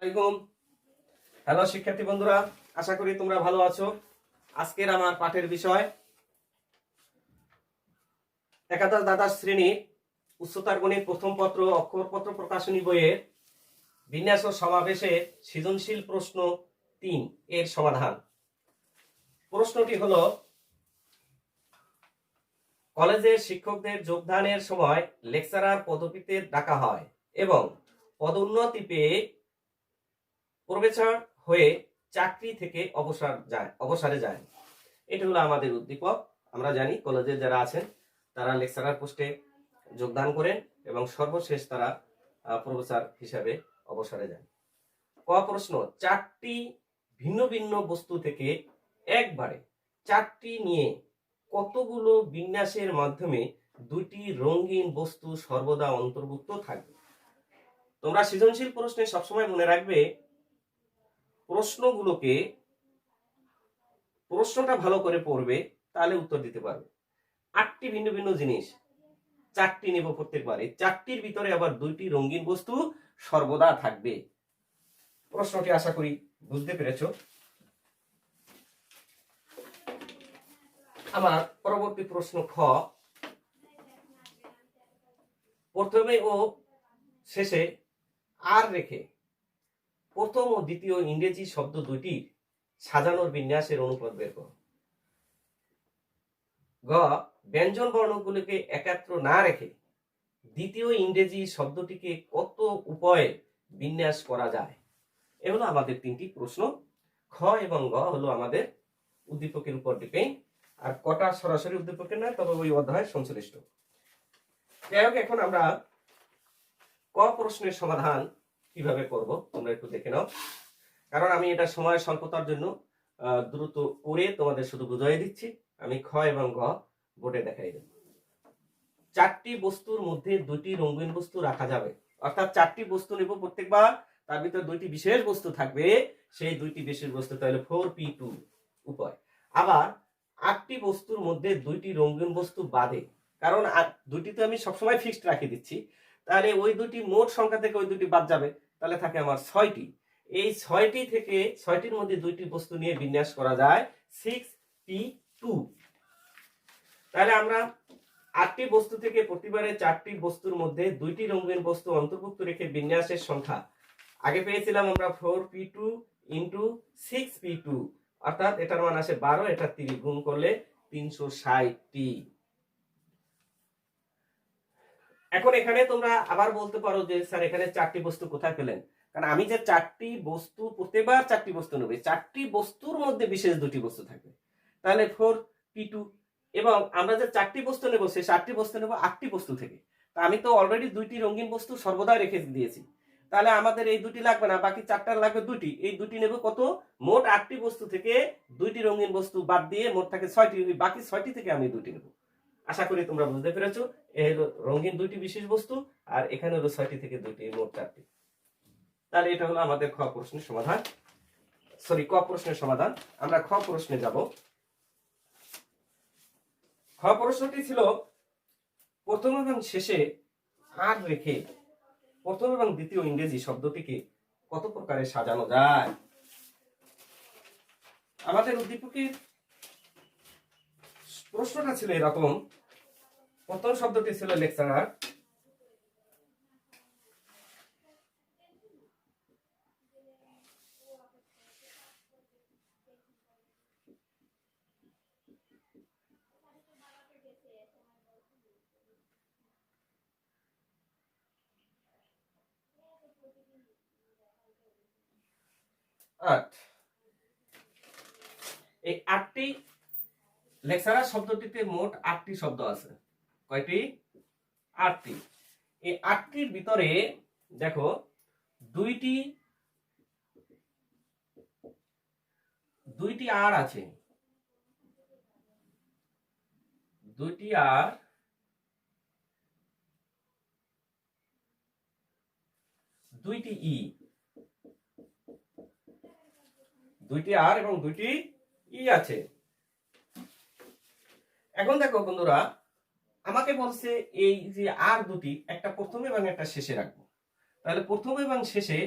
আসসালামু হ্যালো শিক্ষার্থী বন্ধুরা, আশা করি তোমরা ভালো আছো। আজকের আমার পাঠের বিষয় একাদশ দ্বাদশ শ্রেণীর উচ্চতর গণিত প্রথম পত্র অক্ষরপত্র প্রকাশনী বইয়ের বিন্যাস ও সমাবেশের সৃজনশীল প্রশ্ন 3 এর সমাধান। প্রশ্নটি হলো, কলেজে শিক্ষকদের যোগদানের সময় লেকচারার পদবীতে ডাকা হয় এবং পদোন্নতি পেয়ে প্রফেসর হয়ে চাকরি থেকে অবসরে যায়। এটা হলো আমাদের উদ্দীপক। আমরা জানি কলেজে যারা আছেন তারা লেকচারার পোস্টে যোগদান করেন এবং সর্বশেষ তারা প্রফেসর হিসাবে অবসরে যান। ক প্রশ্ন, চারটি ভিন্ন ভিন্ন বস্তু থেকে একবারে চারটি নিয়ে কতগুলো বিন্যাসের মাধ্যমে দুটি রঙিন বস্তু সর্বদা অন্তর্ভুক্ত থাকবে। তোমরা সৃজনশীল প্রশ্নে সবসময় মনে রাখবে প্রশ্নটা ভালো করে পড়বে, তাহলে উত্তর দিতে পারবে। 8টি ভিন্ন ভিন্ন জিনিস, 4টি নেব প্রত্যেকবার। এই 4টির ভিতরে আবার 2টি রঙিন বস্তু সর্বদা থাকবে। প্রশ্নটি আশা করি বুঝতে পেরেছো। আমার পরবর্তী প্রশ্ন খ, প্রথমে ও শেষে আর রেখে প্রথম ও দ্বিতীয় ইংরেজি শব্দ দুটির সাজানোর বিন্যাসের অনুপাত বের করো। গ, ব্যঞ্জন বর্ণগুলিকে একাত্র না রেখে দ্বিতীয় ইংরেজি শব্দটিকে কত উপায়ে বিন্যাস করা যায়। এ হলো আমাদের 3টি প্রশ্ন। খ এবং গ হলো আমাদের উদ্দীপকের উপর ডিপেন্ড, আর কটা সরাসরি উদ্দীপকের নয়, তবে ওই অধ্যায় সংশ্লিষ্ট। যাই হোক, এখন আমরা ক প্রশ্নের সমাধান কিভাবে করব তোমরা একটু দেখে নাও, কারণ আমি এটা সময় স্বল্পতার জন্য দ্রুত করে তোমাদের শুধু বুঝাই দিচ্ছি। আমি খ এবং গ বোর্ডে দেখাই দেব। 4টি বস্তুর মধ্যে 2টি রঙিন বস্তু রাখা যাবে, অর্থাৎ 4টি বস্তু নেব প্রত্যেকবার, তার ভিতর 2টি বিশেষ বস্তু থাকবে, সেই 2টি বিশেষ বস্তু তাহলে 4p2 উপায়। আবার 8টি বস্তুর মধ্যে 2টি রঙিন বস্তু বাদে, কারণ 2টি তো আমি সবসময় ফিক্সড রাখি দিচ্ছি, তাহলে ওই 2টি মোট সংখ্যা থেকে ওই 2টি বাদ যাবে, তাহলে থাকে আমার 6টি। এই 6টি থেকে 6টির মধ্যে 2টি বস্তু নিয়ে বিন্যাস করা যায় 6p2। তাহলে আমরা 8টি বস্তু থেকে প্রতিবারে 4টি বস্তুর মধ্যে 2টি রঙিন বস্তু অন্তর্ভুক্ত রেখে বিন্যাসের সংখ্যা আগে পেয়েছিলাম আমরা 4p2 ইন্টু 6p2, অর্থাৎ এটার মান আসে 12, এটা 3 গুণ করলে 360টি। এখন এখানে তোমরা আবার বলতে পারো যে স্যার এখানে 4টি বস্তু কোথায় পেলেন, কারণ আমি যে 4টি বস্তু প্রত্যেকবার 4টি বস্তু নেব, 4টি বস্তুর মধ্যে বিশেষ 2টি বস্তু থাকবে, তাহলে 4p2। এবং আমরা যে 4টি বস্তু নেব সেই 4টি বস্তু নেব 8টি বস্তু থেকে, তা আমি তো অলরেডি 2টি রঙিন বস্তু সর্বদা রেখে দিয়েছি, তাহলে আমাদের এই 2টি লাগবে না, বাকি 4টার লাগবে 2টি। এই 2টি নেব কত, মোট 8টি বস্তু থেকে 2টি রঙিন বস্তু বাদ দিয়ে মোট থাকে 6টি, বাকি 6টি থেকে আমি 2টি নেব। আশা করি তোমরা বুঝতে পেরেছো। এই হলো রঙিন 2টি বিশেষ বস্তু, আর এখানে হলো 6টি থেকে 2টি, মোট 4টি। তাহলে এটা হলো আমাদের খ প্রশ্নের সমাধান, সরি ক প্রশ্নের সমাধান। আমরা খ প্রশ্নে যাব। খ প্রশ্নটি ছিল, প্রথম এবং শেষে আর রেখে প্রথম এবং দ্বিতীয় ইংরেজি শব্দটিকে কত প্রকারে সাজানো যায়। আমাদের উদ্দীপকের প্রশ্নটা ছিল এরকম, প্রথম শব্দটি ছিল লেকচারার, এই 8টি লেকচারার শব্দটিতে মোট 8টি শব্দ আছে। কয়টি? 8টি। এই 8টির ভিতরে দেখো দুইটি আর আছে, 2টি আর, 2টি ই, 2টি আর এবং 2টি ই আছে। এখন দেখো বন্ধুরা, আমাকে বলছে এই যে আর 2টি, একটা প্রথমে এবং একটা শেষে রাখবো, তাহলে প্রথম এবং শেষে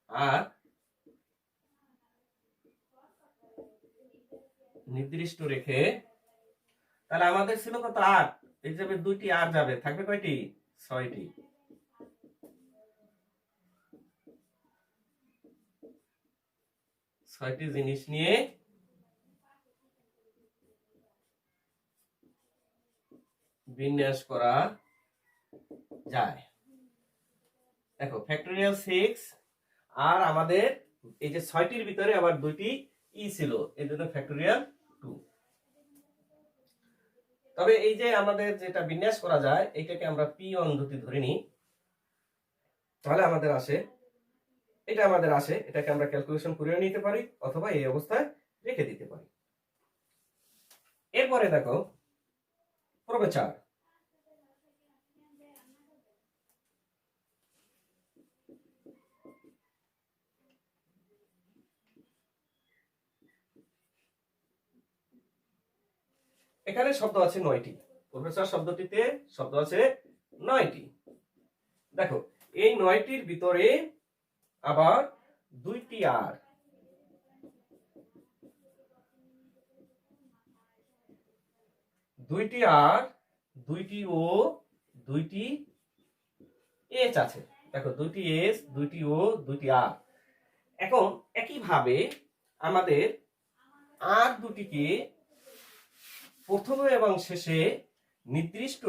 আর নির্দিষ্ট রেখে, তাহলে আমাদের ছিল কত 8, এই যাবে 2টি আর যাবে, থাকবে কয়টি 6টি। ছয়টি জিনিস নিয়ে বিন্যাস করা যায়। দেখো ফ্যাক্টোরিয়াল 6 আর আমাদের এই যে 6টির ভিতরে আবার 2টি ই ছিল, এই জন্য ফ্যাক্টোরিয়াল 2। তবে এই যে আমাদের যেটা বিন্যাস করা যায় এটাকে আমরা p1 যদি ধরে নিই, তাহলে আমাদের আসে এটাকে আমরা ক্যালকুলেশন করেও নিতে পারি অথবা এই অবস্থায় রেখে দিতে পারি। এরপরে দেখো প্রবেচার। এখানে শব্দ আছে 9টি, প্রফেসর শব্দটিতে শব্দ আছে 9টি। দেখো এই 9টির ভিতরে আবার 2টি আর, দুইটি আর, 2টি ও, 2টি এইচ আছে। দেখো 2টি এস, 2টি ও, 2টি আর। এখন একইভাবে আমাদের আর দুটিকে প্রথমে এবং শেষে নির্দিষ্ট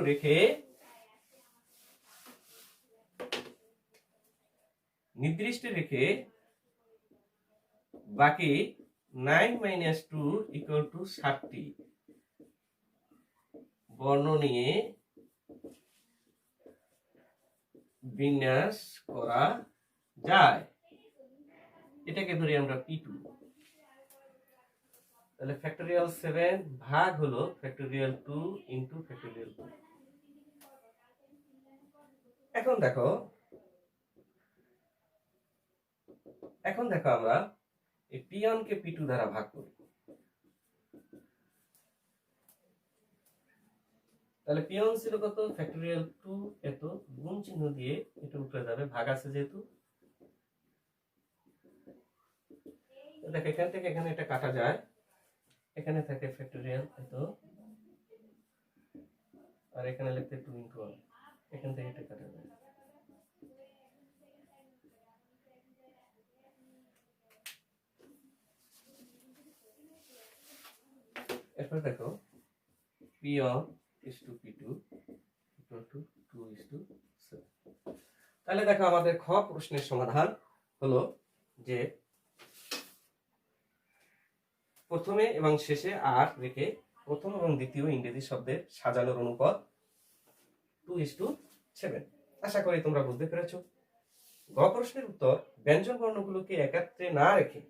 রেখে বাকি 9 - 2 = 7টি বর্ণ নিয়ে বিন্যাস করা যায়। এটাকে ধরি আমরা p2। তাহলে ফ্যাক্টোরিয়াল 7 ভাগ হলো ফ্যাক্টোরিয়াল 2 ইনটু ফ্যাক্টোরিয়াল 2। এখন দেখো আমরা এই p1 কে p2 দ্বারা ভাগ করি। তাহলে p1 ছিল কত ফ্যাক্টোরিয়াল 2, এত গুণ চিহ্ন দিয়ে এটা উপরে যাবে, ভাগ আছে যেহেতু। দেখো এখান থেকে এখানে এটা কাটা যায়, এখানে থাকে ফ্যাক্টোরিয়াল এত, আর এখানে লিখতে 2 × 1, এখান থেকে এটা কাটা যায়। এরপর দেখো p1 = p2 = 2:7। তাহলে দেখো আমাদের খ প্রশ্নের সমাধান হলো যে প্রথমে এবং শেষে আর রেখে প্রথম এবং দ্বিতীয় ইংরেজি শব্দের সাজানোর অনুপাত 2:7। আশা করি তোমরা বুঝতে পেরেছো। গ প্রশ্নের উত্তর, ব্যঞ্জন বর্ণগুলোকে একত্রে না রেখে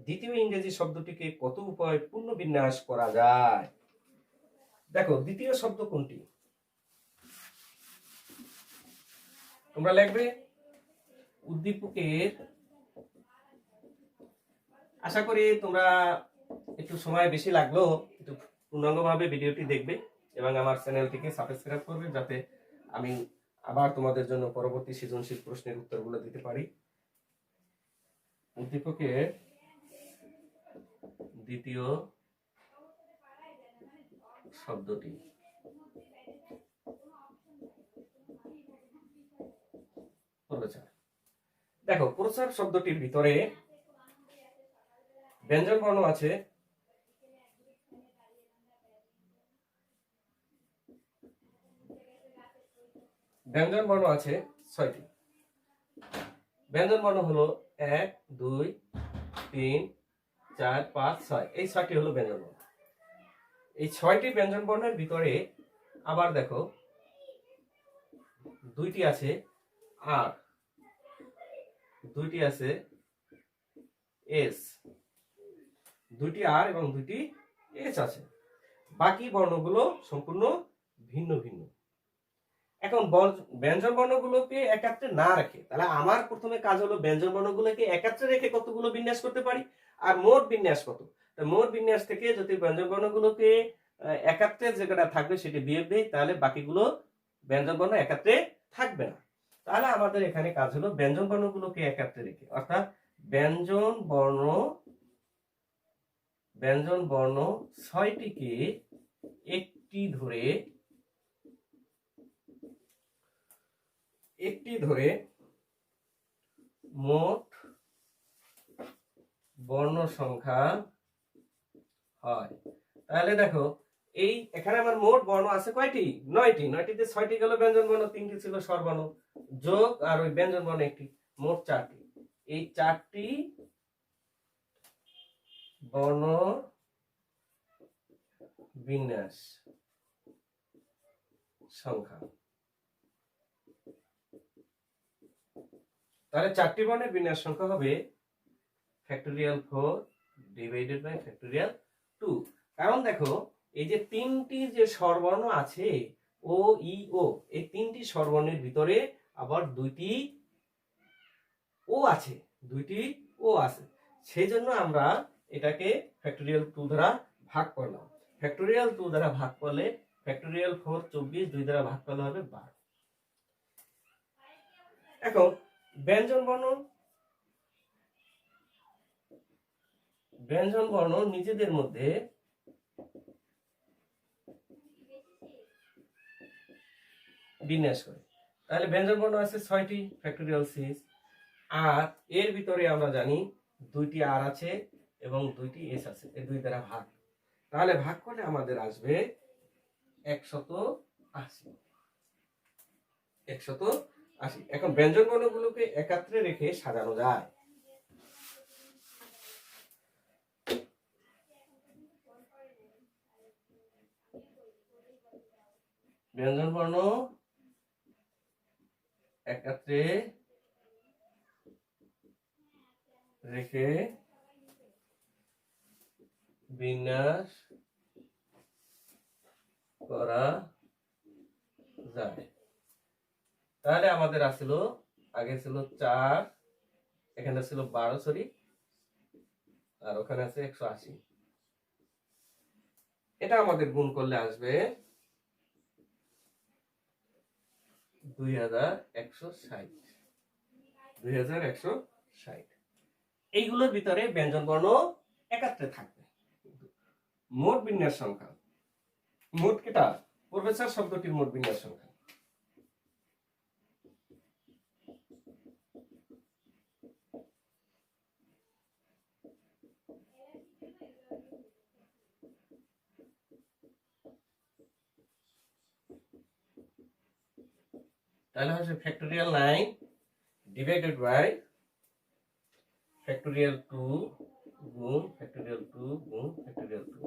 দ্বিতীয় ইংরেজি শব্দটিকে কত উপায়ে পূর্ণ বিন্যাস করা যায়। দেখো দ্বিতীয় শব্দ কোনটি তোমরা লিখবে উদ্দীপকের। আশা করি তোমরা একটু সময় বেশি লাগলেও একটু পূর্ণাঙ্গভাবে ভিডিওটি দেখবে এবং আমার চ্যানেলটিকে সাবস্ক্রাইব করবে, যাতে আমি আবার তোমাদের জন্য পরবর্তী সৃজনশীল প্রশ্নের উত্তরগুলো দিতে পারি। উদ্দীপকের দ্বিতীয় শব্দটি প্রচার। দেখো প্রচার শব্দটির ভিতরে ব্যঞ্জন বর্ণ আছে ব্যঞ্জন বর্ণ আছে 6টি। ব্যঞ্জন বর্ণ হলো 1, 2, 3, 4, 5, 6। এই 6টি হলো ব্যঞ্জন বর্ণ। এই 6টি ব্যঞ্জন বর্ণের ভিতরে আবার দেখো 2টি আছে আর, 2টি আছে এস, 2টি আর এবং 2টি এস আছে। বাকি বর্ণগুলো সম্পূর্ণ ভিন্ন ভিন্ন। এখন ব্যঞ্জন বর্ণগুলোকে একত্রে না রেখে, তাহলে আমার প্রথমে কাজ হলো ব্যঞ্জন বর্ণগুলোকে একত্রে রেখে কতগুলো বিন্যাস করতে পারি, আর মোট বিন্যাস কত। মোট বিন্যাস থেকে যদি ব্যঞ্জন বর্ণগুলোকে একত্রে যেটা থাকবে সেটি বিয়োগ দেই, তাহলে বাকিগুলো ব্যঞ্জন বর্ণ একত্রে থাকবে না। তাহলে আমাদের এখানে কাজ হলো ব্যঞ্জন বর্ণগুলোকে একত্রে রেখে, অর্থাৎ ব্যঞ্জন বর্ণ 6টিকে একটি ধরে মোট বর্ণ সংখ্যা হয়। তাহলে দেখো এই এখানে আমার মোট বর্ণ আছে কয়টি? 9টি। 9টিতে 6টি গেল ব্যঞ্জন বর্ণ, 3টি ছিল স্বরবর্ণ, যোগ আর ওই ব্যঞ্জন বর্ণ একটি, মোট 4টি। এই 4টি বর্ণ বিন্যাস সংখ্যা। তাহলে 4টি বর্ণের বিন্যাস সংখ্যা হবে ফ্যাক্টোরিয়াল 4 ডিভাইডেড বাই ফ্যাক্টোরিয়াল 2। কারণ দেখো এই যে 3টি যে স্বরবর্ণ আছে ও ই ও, এই 3টি স্বরবর্ণের ভিতরে আবার 2টি ও আছে, সেই জন্য আমরা এটাকে ফ্যাক্টোরিয়াল 2 দ্বারা ভাগ করলাম। ফ্যাক্টোরিয়াল 2 দ্বারা ভাগ করলে ফ্যাক্টোরিয়াল 4 24, 2 দ্বারা ভাগ করলে হবে 12। এখন ব্যঞ্জন বর্ণ নিজেদের মধ্যে বিন্যাস করে। তাহলে ব্যঞ্জন বর্ণ আছে 6টি, ফ্যাক্টোরিয়াল 6, আর এর ভিতরে আমরা জানি 2টি আর আছে এবং 2টি এস আছে, এই 2 দ্বারা ভাগ। তাহলে ভাগ করলে আমাদের আসবে 180। এখন ব্যঞ্জন বর্ণগুলোকে একত্রে রেখে সাজানো যায়। ব্যঞ্জন বর্ণ একত্রে রেখে বিন্যাস করা যায়। তাহলে আমাদের আসলো, আগে ছিল 4, এখানে ছিল 12, সরি, আর ওখানে আছে 180। এটা আমাদের গুণ করলে আসবে 2160। এইগুলোর ভিতরে ব্যঞ্জন বর্ণ একত্রে থাকবে। মোট বিন্যাস সংখ্যা, মোট কেটা প্রফেসর শব্দটির মোট বিন্যাস সংখ্যা। তাহলে হচ্ছে ফ্যাক্টোরিয়াল 9 ডিভাইডেড বাই ফ্যাক্টোরিয়াল 2 গুণ ফ্যাক্টোরিয়াল 2 গুণ ফ্যাক্টোরিয়াল 2।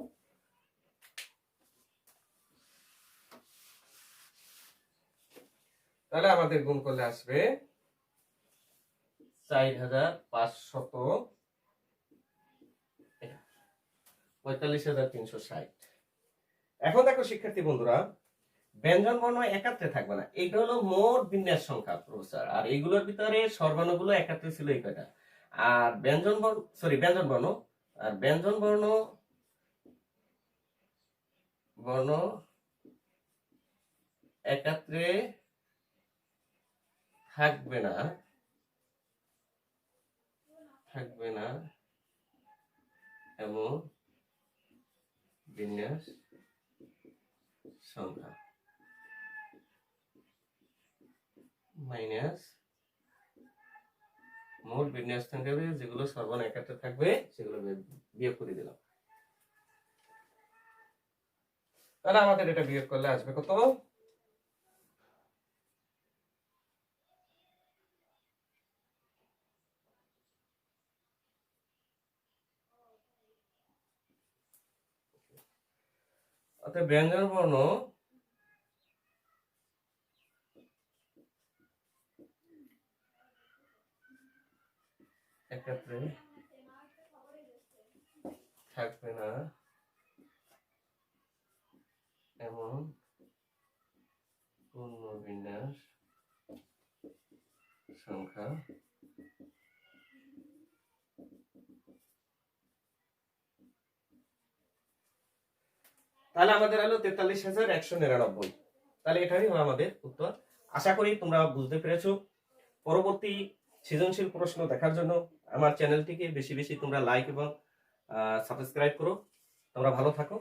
তাহলে আমাদের গুণ করলে আসবে 45,360। এখন দেখো শিক্ষার্থী বন্ধুরা, ব্যঞ্জন বর্ণ একত্রে থাকবে না, এইটা হলো মোট বিন্যাস সংখ্যা প্রফেসর, আর এইগুলোর ভিতরে স্বরবর্ণগুলো একত্রে ছিল এই কয়টা, আর ব্যঞ্জন বর্ণ একত্রে থাকবে না এমন বিন্যাস সংখ্যা মাইনাস মোট বিন্যাস সংখ্যা, যেগুলো স্বরবর্ণ একত্রে থাকবে সেগুলো বিয়োগ করে দিলাম। তাহলে আমাদের এটা বিয়োগ করলে আসবে কত? অর্থাৎ ব্যঞ্জন বর্ণ একত্রে থাকবে না এমন পূর্ণ বিন্যাস সংখ্যা তাহলে আমাদের হলো 43,199। তাহলে এটাই হলো আমাদের উত্তর। আশা করি তোমরা বুঝতে পেরেছো। পরবর্তী সৃজনশীল প্রশ্ন দেখার জন্য আমার চ্যানেলটিকে বেশি বেশি তোমরা লাইক এবং সাবস্ক্রাইব করো। তোমরা ভালো থাকো।